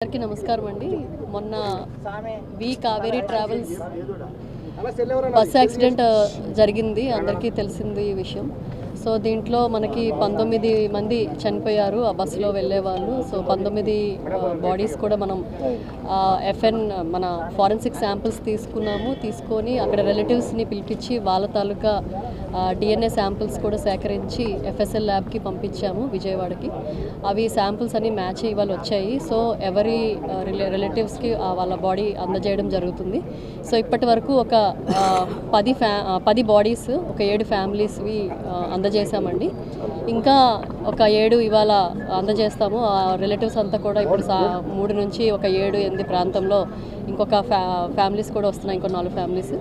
అందరికీ నమస్కారం అండి. మొన్న వి కావేరీ ట్రావెల్స్ బస్ యాక్సిడెంట్ జరిగింది, అందరికీ తెలిసింది ఈ విషయం. సో దీంట్లో మనకి 19 మంది చనిపోయారు ఆ బస్సులో వెళ్ళే వాళ్ళు. సో 19 బాడీస్ కూడా మనం ఎఫ్ఎన్ మన ఫారెన్సిక్ శాంపిల్స్ తీసుకొని అక్కడ రిలేటివ్స్ని పిలిపించి వాళ్ళ తాలూకా డిఎన్ఏ శాంపిల్స్ కూడా సేకరించి ఎఫ్ఎస్ఎల్ ల్యాబ్కి పంపించాము విజయవాడకి. అవి శాంపిల్స్ అన్ని మ్యాచ్ ఇవాళ వచ్చాయి. సో ఎవరి రిలేటివ్స్కి వాళ్ళ బాడీ అందజేయడం జరుగుతుంది. సో ఇప్పటి వరకు ఒక 10 బాడీస్ ఒక 7 ఫ్యామిలీస్వి అందజేసామండి. ఇంకా ఒక 7 ఇవాళ అందజేస్తాము. ఆ రిలేటివ్స్ అంతా కూడా ఇప్పుడు 3 నుంచి ఒక 7-8 ప్రాంతంలో ఇంకొక ఫ్యామిలీస్ కూడా వస్తున్నాయి, ఇంకో 4 ఫ్యామిలీస్.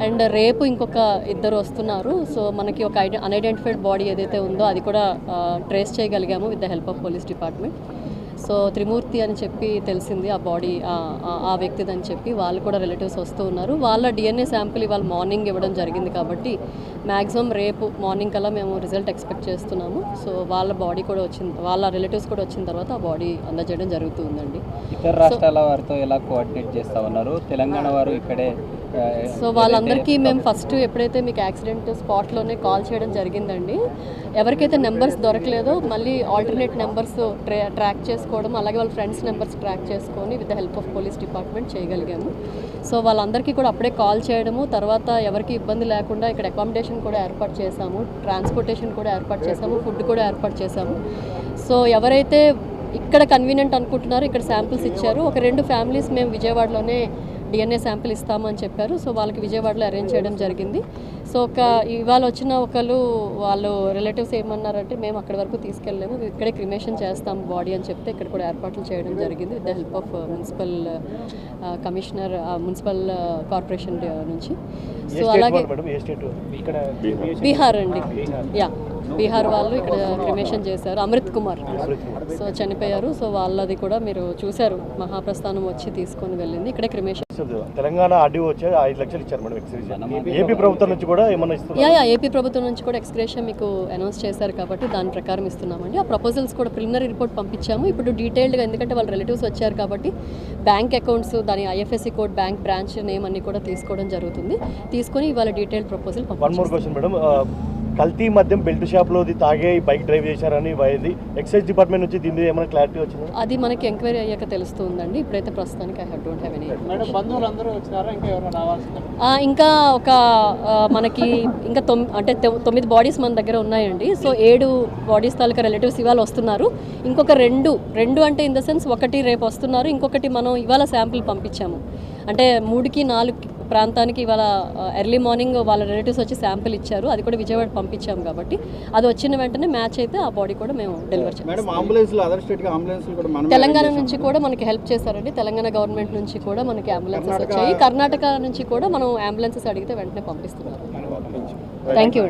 అండ్ రేపు ఇంకొక 2 వస్తున్నారు. సో మనకి ఒక అన్ఐడెంటిఫైడ్ బాడీ ఏదైతే ఉందో అది కూడా ట్రేస్ చేయగలిగాము with the help of police department. So Trimurthi అని చెప్పి తెలిసింది ఆ బాడీ ఆ వ్యక్తిదని చెప్పి. వాళ్ళు కూడా రిలేటివ్స్ వస్తూ ఉన్నారు. వాళ్ళ డిఎన్ఏ శాంపిల్ ఇవాళ మార్నింగ్ ఇవ్వడం జరిగింది కాబట్టి మ్యాక్సిమం రేపు మార్నింగ్ కల్లా మేము రిజల్ట్ ఎక్స్పెక్ట్ చేస్తున్నాము. సో వాళ్ళ బాడీ కూడా వాళ్ళ రిలేటివ్స్ కూడా వచ్చిన తర్వాత ఆ బాడీ అందజేయడం జరుగుతుందండి. ఇతర రాష్ట్రాల వారితో ఎలా కోఆర్డినేట్ చేస్తా ఉన్నారు? తెలంగాణ వారు ఇక్కడే. సో వాళ్ళందరికీ మేము ఫస్ట్ ఎప్పుడైతే మీకు యాక్సిడెంట్ స్పాట్లోనే కాల్ చేయడం జరిగిందండి. ఎవరికైతే నెంబర్స్ దొరకలేదో మళ్ళీ ఆల్టర్నేట్ నెంబర్స్ ట్రాక్ చేసుకోవడం, అలాగే వాళ్ళ ఫ్రెండ్స్ నెంబర్స్ ట్రాక్ చేసుకొని with the help of police department చేయగలిగాము. సో వాళ్ళందరికీ కూడా అప్పుడే కాల్ చేయడము, తర్వాత ఎవరికి ఇబ్బంది లేకుండా ఇక్కడ అకామిడేషన్ కూడా ఏర్పాటు చేశాము, ట్రాన్స్పోర్టేషన్ కూడా ఏర్పాటు చేశాము, ఫుడ్ కూడా ఏర్పాటు చేశాము. సో ఎవరైతే ఇక్కడ కన్వీనియంట్ అనుకుంటున్నారో ఇక్కడ శాంపిల్స్ ఇచ్చారు. ఒక 2 ఫ్యామిలీస్ మేము విజయవాడలోనే డిఎన్ఏ శాంపిల్ ఇస్తామని చెప్పారు. సో వాళ్ళకి విజయవాడలో అరేంజ్ చేయడం జరిగింది. సో ఇవాళ వచ్చిన వాళ్ళు రిలేటివ్స్ ఏమన్నారంటే మేము అక్కడి వరకు తీసుకెళ్ళలేము, ఇక్కడే క్రిమేషన్ చేస్తాం బాడీ అని చెప్తే ఇక్కడ కూడా ఏర్పాట్లు చేయడం జరిగింది with the help of municipal commissioner, municipal corporation నుంచి. సో అలాగే బీహార్ అండి, బీహార్ వాళ్ళు ఇక్కడ క్రిమేషన్ చేశారు. అమృత్ కుమార్ సో చనిపోయారు. సో వాళ్ళది కూడా మీరు చూశారు, మహాప్రస్థానం వచ్చి తీసుకొని వెళ్ళింది. ఇక్కడే క్రిమేషన్. తెలంగాణ ఆర్డీఓ వచ్చి 5 లక్షలు ఇచ్చారు మేడం ఎక్స్గ్రేషన్. ఏపీ ప్రభుత్వం నుంచి కూడా ఏమన్నా ఇస్తున్నారు? ఏపీ ప్రభుత్వం నుంచి కూడా ఎక్స్గ్రేషన్ మీకు అనౌన్స్ చేశారు కాబట్టి దాని ప్రకారం ఇస్తున్నామండి. ఆ ప్రపోజల్స్ కూడా ప్రిలిమినరీ రిపోర్ట్ పంపించాము. ఇప్పుడు డీటెయిల్డ్గా, ఎందుకంటే వాళ్ళ రిలేటివ్స్ వచ్చారు కాబట్టి బ్యాంక్ అకౌంట్స్, దాని IFSC code, bank branch name అన్ని కూడా తీసుకోవడం జరుగుతుంది. తీసుకొని ఇవాళ డీటెయిల్డ్ ప్రపోజల్ పంపించాము. కల్తీ మద్యం బెల్ట్ షాప్లో తాగే బైక్ డ్రైవ్ చేశారని ఎక్సైజ్ డిపార్ట్మెంట్ నుంచి దీని మీద ఏమైనా క్లారిటీ వచ్చింది? అది మనకి ఎంక్వైరీ అయ్యాక తెలుస్తుందండి. ఇప్పుడైతే ప్రస్తుతానికి ఐ డోంట్ హ్యావ్ ఎనీ. ఇంకా ఒక మనకి ఇంకా 9 బాడీస్ మన దగ్గర ఉన్నాయండి. సో 7 బాడీస్ తాలూకా రిలేటివ్స్ ఇవాళ వస్తున్నారు. ఇంకొక 2 అంటే ఇన్ ద సెన్స్ ఒకటి రేపు వస్తున్నారు, ఇంకొకటి మనం ఇవాళ శాంపిల్ పంపించాము. అంటే 3కి 4 ప్రాంతానికి ఇవాళ ఎర్లీ మార్నింగ్ వాళ్ళ రిలేటివ్స్ వచ్చి శాంపిల్ ఇచ్చారు. అది కూడా విజయవాడ పంపించాము కాబట్టి అది వచ్చిన వెంటనే మ్యాచ్ అయితే ఆ బాడీ కూడా మేము డెలివర్ చేస్తాం. తెలంగాణ నుంచి కూడా మనకి హెల్ప్ చేశారండి. తెలంగాణ గవర్నమెంట్ నుంచి కూడా మనకి అంబులెన్సెస్ వచ్చాయి. కర్ణాటక నుంచి కూడా మనం అంబులెన్సెస్ అడిగితే వెంటనే పంపిస్తున్నారు. Thank you.